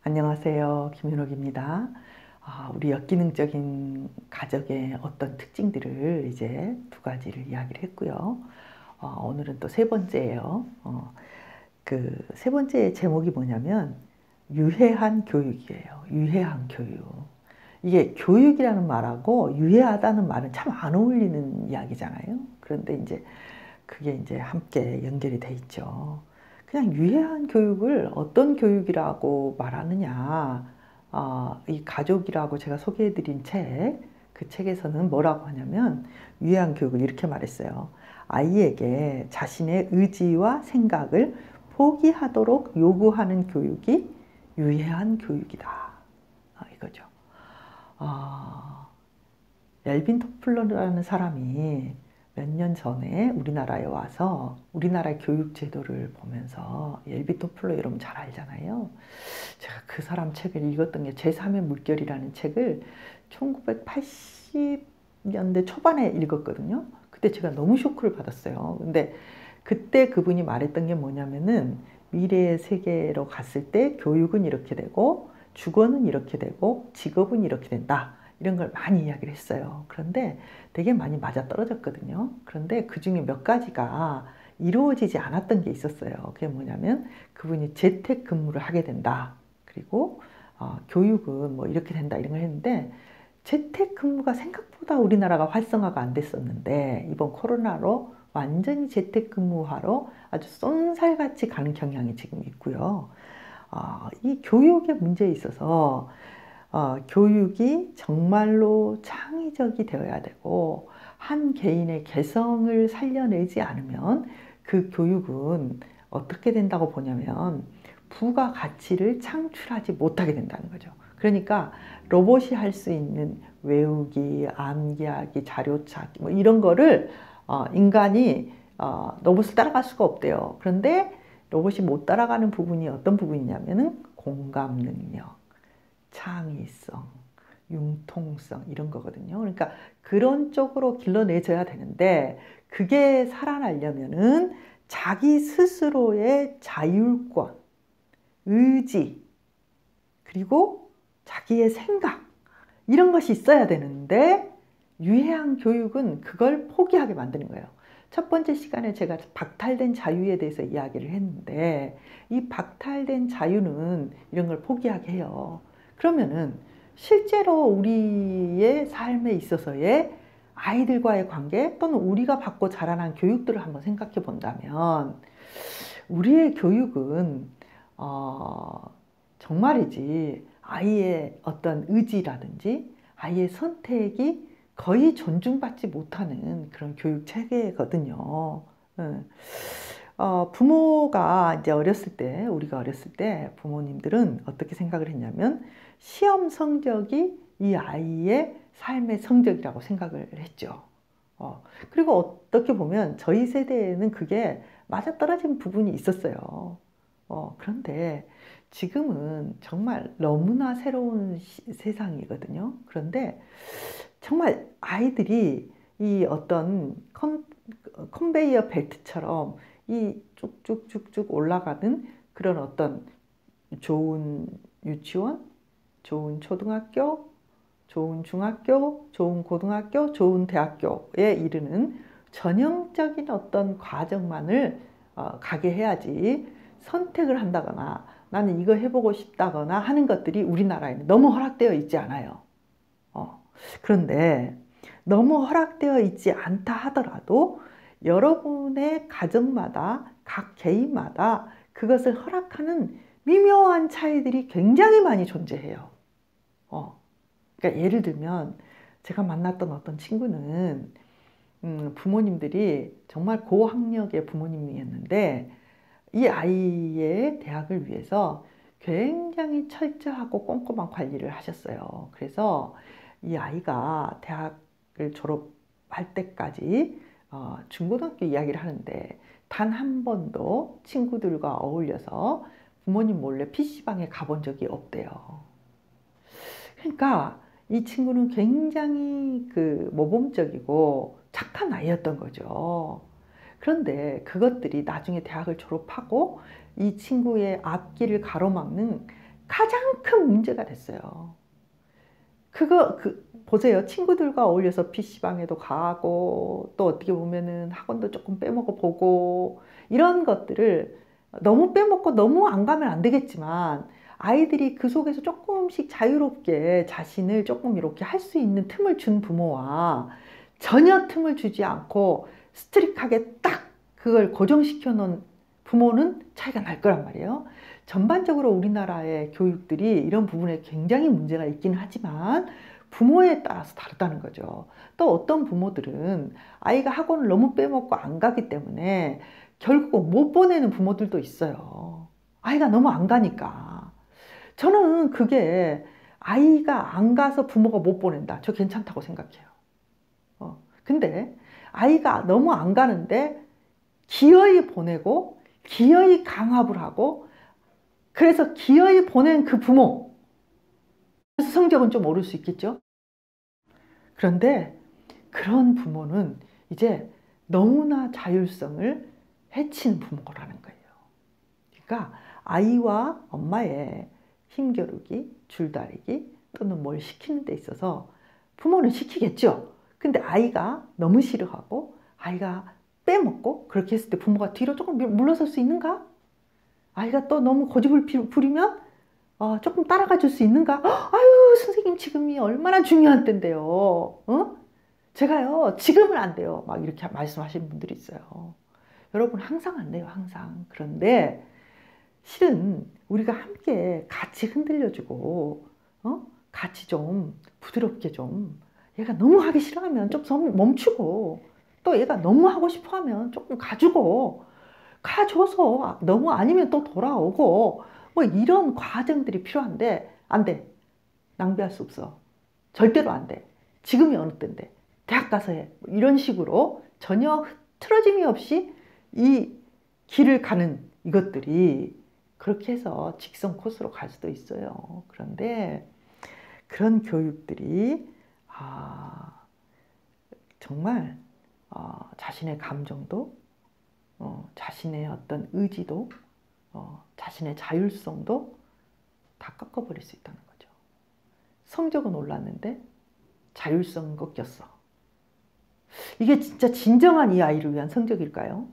안녕하세요. 김윤옥입니다. 우리 역기능적인 가족의 어떤 특징들을 이제 두 가지를 이야기를 했고요. 오늘은 또 세 번째예요. 그 세 번째 제목이 뭐냐면 유해한 교육이에요. 유해한 교육. 이게 교육이라는 말하고 유해하다는 말은 참 안 어울리는 이야기잖아요. 그런데 이제 그게 이제 함께 연결이 돼 있죠. 그냥 유해한 교육을 어떤 교육이라고 말하느냐. 이 가족이라고 제가 소개해드린 책, 그 책에서는 뭐라고 하냐면 유해한 교육을 이렇게 말했어요. 아이에게 자신의 의지와 생각을 포기하도록 요구하는 교육이 유해한 교육이다. 이거죠. 앨빈 토플러라는 사람이 몇 년 전에 우리나라에 와서 우리나라의 교육 제도를 보면서 앨빈 토플러 여러분 잘 알잖아요. 제가 그 사람 책을 읽었던 게 제3의 물결이라는 책을 1980년대 초반에 읽었거든요. 그때 제가 너무 쇼크를 받았어요. 근데 그때 그분이 말했던 게 뭐냐면은 미래의 세계로 갔을 때 교육은 이렇게 되고 주거는 이렇게 되고 직업은 이렇게 된다. 이런 걸 많이 이야기를 했어요. 그런데 되게 많이 맞아떨어졌거든요. 그런데 그 중에 몇 가지가 이루어지지 않았던 게 있었어요. 그게 뭐냐면 그분이 재택근무를 하게 된다. 그리고 교육은 뭐 이렇게 된다 이런 걸 했는데 재택근무가 생각보다 우리나라가 활성화가 안 됐었는데 이번 코로나로 완전히 재택근무화로 아주 쏜살같이 가는 경향이 지금 있고요. 이 교육의 문제에 있어서 교육이 정말로 창의적이 되어야 되고 한 개인의 개성을 살려내지 않으면 그 교육은 어떻게 된다고 보냐면 부가가치를 창출하지 못하게 된다는 거죠. 그러니까 로봇이 할 수 있는 외우기, 암기하기, 자료 찾기 뭐 이런 거를 인간이 로봇을 따라갈 수가 없대요. 그런데 로봇이 못 따라가는 부분이 어떤 부분이냐면은 공감 능력, 창의성, 융통성 이런 거거든요. 그러니까 그런 쪽으로 길러내줘야 되는데 그게 살아나려면은 자기 스스로의 자율권, 의지, 그리고 자기의 생각 이런 것이 있어야 되는데 유해한 교육은 그걸 포기하게 만드는 거예요. 첫 번째 시간에 제가 박탈된 자유에 대해서 이야기를 했는데 이 박탈된 자유는 이런 걸 포기하게 해요. 그러면은 실제로 우리의 삶에 있어서의 아이들과의 관계 또는 우리가 받고 자라난 교육들을 한번 생각해 본다면 우리의 교육은 정말이지 아이의 어떤 의지라든지 아이의 선택이 거의 존중받지 못하는 그런 교육 체계거든요. 부모가 이제 어렸을 때, 우리가 어렸을 때 부모님들은 어떻게 생각을 했냐면 시험 성적이 이 아이의 삶의 성적이라고 생각을 했죠. 그리고 어떻게 보면 저희 세대에는 그게 맞아떨어진 부분이 있었어요. 그런데 지금은 정말 너무나 새로운 세상이거든요. 그런데 정말 아이들이 이 어떤 컨베이어 벨트처럼 이 쭉쭉쭉쭉 올라가는 그런 어떤 좋은 유치원, 좋은 초등학교, 좋은 중학교, 좋은 고등학교, 좋은 대학교에 이르는 전형적인 어떤 과정만을 가게 해야지 선택을 한다거나 나는 이거 해보고 싶다거나 하는 것들이 우리나라에는 너무 허락되어 있지 않아요. 그런데 너무 허락되어 있지 않다 하더라도 여러분의 가정마다 각 개인마다 그것을 허락하는 미묘한 차이들이 굉장히 많이 존재해요. 그러니까 예를 들면 제가 만났던 어떤 친구는 부모님들이 정말 고학력의 부모님이었는데 이 아이의 대학을 위해서 굉장히 철저하고 꼼꼼한 관리를 하셨어요. 그래서 이 아이가 대학을 졸업할 때까지 중고등학교 이야기를 하는데 단 한 번도 친구들과 어울려서 부모님 몰래 PC방에 가본 적이 없대요. 그러니까 이 친구는 굉장히 그 모범적이고 착한 아이였던 거죠. 그런데 그것들이 나중에 대학을 졸업하고 이 친구의 앞길을 가로막는 가장 큰 문제가 됐어요. 보세요. 친구들과 어울려서 PC방에도 가고, 또 어떻게 보면은 학원도 조금 빼먹어 보고, 이런 것들을 너무 빼먹고 너무 안 가면 안 되겠지만, 아이들이 그 속에서 조금씩 자유롭게 자신을 조금 이렇게 할 수 있는 틈을 준 부모와 전혀 틈을 주지 않고 스트릭하게 딱 그걸 고정시켜 놓은 부모는 차이가 날 거란 말이에요. 전반적으로 우리나라의 교육들이 이런 부분에 굉장히 문제가 있긴 하지만 부모에 따라서 다르다는 거죠. 또 어떤 부모들은 아이가 학원을 너무 빼먹고 안 가기 때문에 결국 못 보내는 부모들도 있어요. 아이가 너무 안 가니까. 저는 그게 아이가 안 가서 부모가 못 보낸다. 저 괜찮다고 생각해요. 근데 아이가 너무 안 가는데 기어이 보내고 기어이 강압을 하고 그래서 기어이 보낸 그 부모, 그래서 성적은 좀 오를 수 있겠죠. 그런데 그런 부모는 이제 너무나 자율성을 해친 부모라는 거예요. 그러니까 아이와 엄마의 힘겨루기, 줄다리기 또는 뭘 시키는 데 있어서 부모는 시키겠죠. 근데 아이가 너무 싫어하고 아이가 빼먹고 그렇게 했을 때 부모가 뒤로 조금 물러설 수 있는가? 아이가 또 너무 고집을 부리면 조금 따라가 줄 수 있는가? 아유, 선생님 지금이 얼마나 중요한 때인데요. 제가요, 지금은 안 돼요. 막 이렇게 말씀하시는 분들이 있어요. 여러분, 항상 안 돼요, 항상. 그런데 실은 우리가 함께 같이 흔들려주고, 같이 좀 부드럽게 좀, 얘가 너무 하기 싫어하면 좀 멈추고, 또 얘가 너무 하고 싶어 하면 조금 가주고, 가줘서 너무 아니면 또 돌아오고, 뭐 이런 과정들이 필요한데, 안 돼. 낭비할 수 없어. 절대로 안 돼. 지금이 어느 때인데. 대학 가서 해. 뭐 이런 식으로 전혀 틀어짐이 없이 이 길을 가는 이것들이 그렇게 해서 직선 코스로 갈 수도 있어요. 그런데 그런 교육들이 정말 자신의 감정도 자신의 어떤 의지도 자신의 자율성도 다 꺾어버릴 수 있다는 거죠. 성적은 올랐는데 자율성은 꺾였어. 이게 진짜 진정한 이 아이를 위한 성적일까요?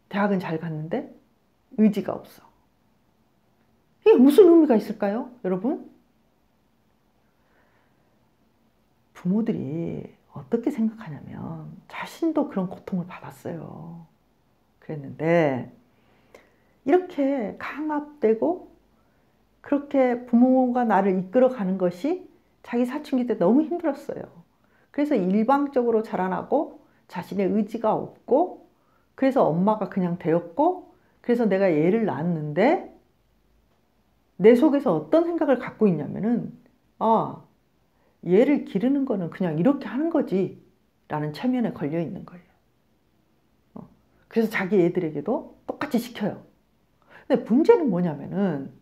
대학은 잘 갔는데 의지가 없어. 이게 무슨 의미가 있을까요, 여러분? 부모들이 어떻게 생각하냐면 자신도 그런 고통을 받았어요. 그랬는데 이렇게 강압되고 그렇게 부모가 나를 이끌어가는 것이 자기 사춘기 때 너무 힘들었어요. 그래서 일방적으로 자라나고 자신의 의지가 없고 그래서 엄마가 그냥 되었고 그래서 내가 얘를 낳았는데 내 속에서 어떤 생각을 갖고 있냐면은 얘를 기르는 거는 그냥 이렇게 하는 거지 라는 체면에 걸려 있는 거예요. 그래서 자기 애들에게도 똑같이 시켜요. 근데 문제는 뭐냐면은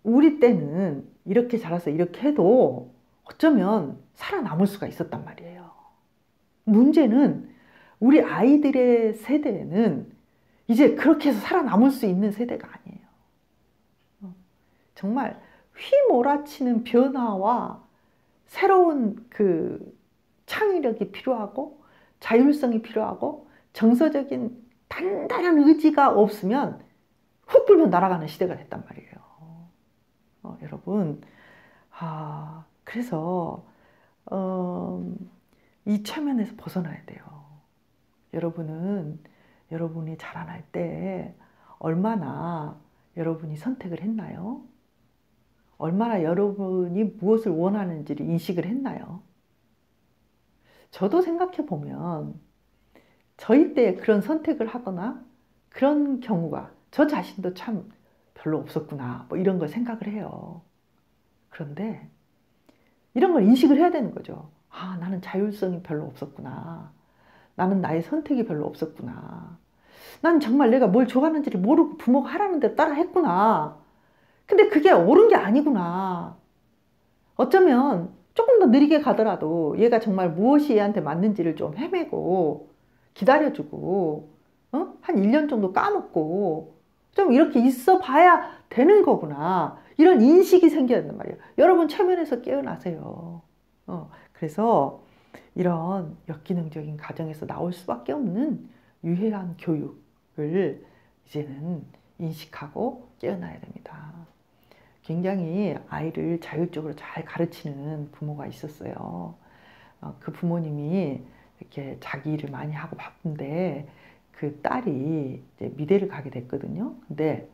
우리 때는 이렇게 자라서 이렇게 해도 어쩌면 살아남을 수가 있었단 말이에요. 문제는 우리 아이들의 세대는 이제 그렇게 해서 살아남을 수 있는 세대가 아니에요. 정말 휘몰아치는 변화와 새로운 그 창의력이 필요하고 자율성이 필요하고 정서적인 단단한 의지가 없으면 훅 불면 날아가는 시대가 됐단 말이에요. 여러분, 그래서 이 체면에서 벗어나야 돼요. 여러분이 자라날 때 얼마나 여러분이 선택을 했나요? 얼마나 여러분이 무엇을 원하는지를 인식을 했나요? 저도 생각해 보면 저희 때 그런 선택을 하거나 그런 경우가 저 자신도 참 별로 없었구나 뭐 이런 걸 생각을 해요. 그런데 이런 걸 인식을 해야 되는 거죠. 나는 자율성이 별로 없었구나. 나는 나의 선택이 별로 없었구나. 난 정말 내가 뭘 좋아하는지를 모르고 부모가 하라는 대로 따라 했구나. 근데 그게 옳은 게 아니구나. 어쩌면 조금 더 느리게 가더라도 얘가 정말 무엇이 얘한테 맞는지를 좀 헤매고 기다려주고 한 1년 정도 까먹고 좀 이렇게 있어 봐야 되는 거구나. 이런 인식이 생겨야 된단 말이에요. 여러분 체면에서 깨어나세요. 그래서 이런 역기능적인 가정에서 나올 수밖에 없는 유해한 교육을 이제는 인식하고 깨어나야 됩니다. 굉장히 아이를 자율적으로 잘 가르치는 부모가 있었어요. 그 부모님이 이렇게 자기 일을 많이 하고 바쁜데 그 딸이 이제 미대를 가게 됐거든요. 근데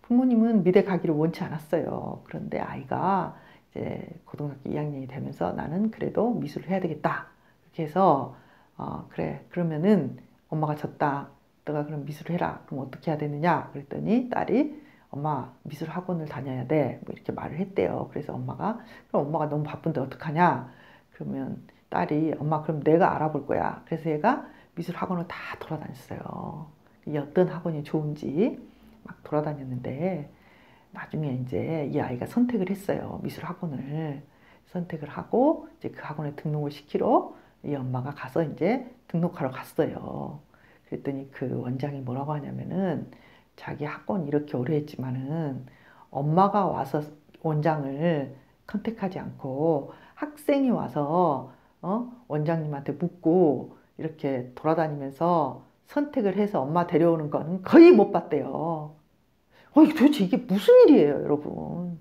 부모님은 미대 가기를 원치 않았어요. 그런데 아이가 이제 고등학교 2학년이 되면서 나는 그래도 미술을 해야 되겠다. 이렇게 해서 그래 그러면은 엄마가 졌다. 너가 그럼 미술을 해라. 그럼 어떻게 해야 되느냐? 그랬더니 딸이 엄마 미술 학원을 다녀야 돼. 뭐 이렇게 말을 했대요. 그래서 엄마가 그럼 엄마가 너무 바쁜데 어떡하냐? 그러면 딸이 엄마 그럼 내가 알아볼 거야. 그래서 얘가 미술 학원을 다 돌아다녔어요. 어떤 학원이 좋은지 막 돌아다녔는데 나중에 이제 이 아이가 선택을 했어요. 미술 학원을 선택을 하고 이제 그 학원에 등록을 시키러 이 엄마가 가서 이제 등록하러 갔어요. 그랬더니 그 원장이 뭐라고 하냐면은 자기 학원 이렇게 오래 했지만은 엄마가 와서 원장을 컨택하지 않고 학생이 와서 원장님한테 묻고 이렇게 돌아다니면서 선택을 해서 엄마 데려오는 건 거의 못 봤대요. 도대체 이게 무슨 일이에요, 여러분?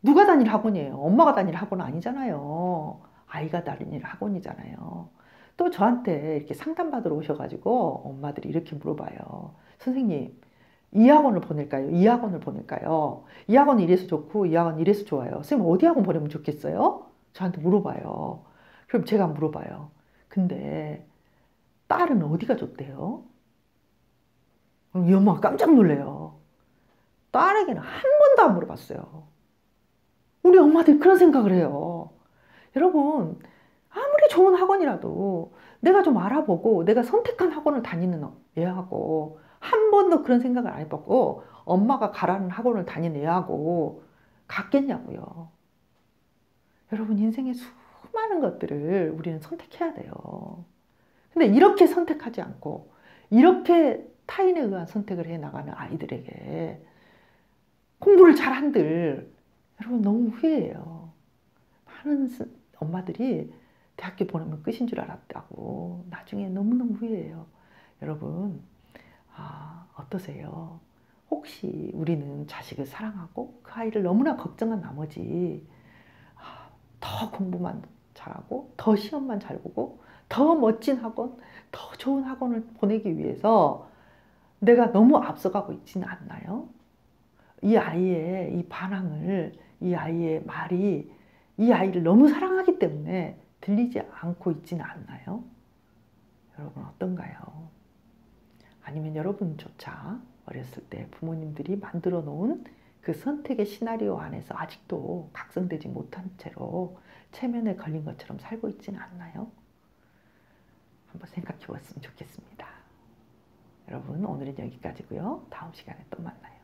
누가 다닐 학원이에요? 엄마가 다닐 학원 아니잖아요. 아이가 다닐 학원이잖아요. 또 저한테 이렇게 상담받으러 오셔가지고 엄마들이 이렇게 물어봐요. 선생님, 이 학원을 보낼까요? 이 학원을 보낼까요? 이 학원은 이래서 좋고 이 학원은 이래서 좋아요. 선생님 어디 학원 보내면 좋겠어요? 저한테 물어봐요. 그럼 제가 물어봐요. 근데 딸은 어디가 좋대요? 그럼 이 엄마가 깜짝 놀래요. 딸에게는 한 번도 안 물어봤어요. 우리 엄마들이 그런 생각을 해요. 여러분 아무리 좋은 학원이라도 내가 좀 알아보고 내가 선택한 학원을 다니는 애하고 한 번도 그런 생각을 안 해봤고 엄마가 가라는 학원을 다니는 애하고 같겠냐고요. 여러분 인생의 수많은 것들을 우리는 선택해야 돼요. 근데 이렇게 선택하지 않고 이렇게 타인에 의한 선택을 해 나가는 아이들에게 공부를 잘한들 여러분 너무 후회해요. 많은 엄마들이 대학교 보내면 끝인 줄 알았다고 나중에 너무너무 후회해요. 여러분 어떠세요? 혹시 우리는 자식을 사랑하고 그 아이를 너무나 걱정한 나머지 더 공부만 잘하고 더 시험만 잘 보고 더 멋진 학원, 더 좋은 학원을 보내기 위해서 내가 너무 앞서가고 있지는 않나요? 이 아이의 이 반항을, 이 아이의 말이 이 아이를 너무 사랑하기 때문에 들리지 않고 있지는 않나요? 여러분 어떤가요? 아니면 여러분조차 어렸을 때 부모님들이 만들어 놓은 그 선택의 시나리오 안에서 아직도 각성되지 못한 채로 체면에 걸린 것처럼 살고 있지는 않나요? 한번 생각해 봤으면 좋겠습니다. 여러분 오늘은 여기까지고요. 다음 시간에 또 만나요.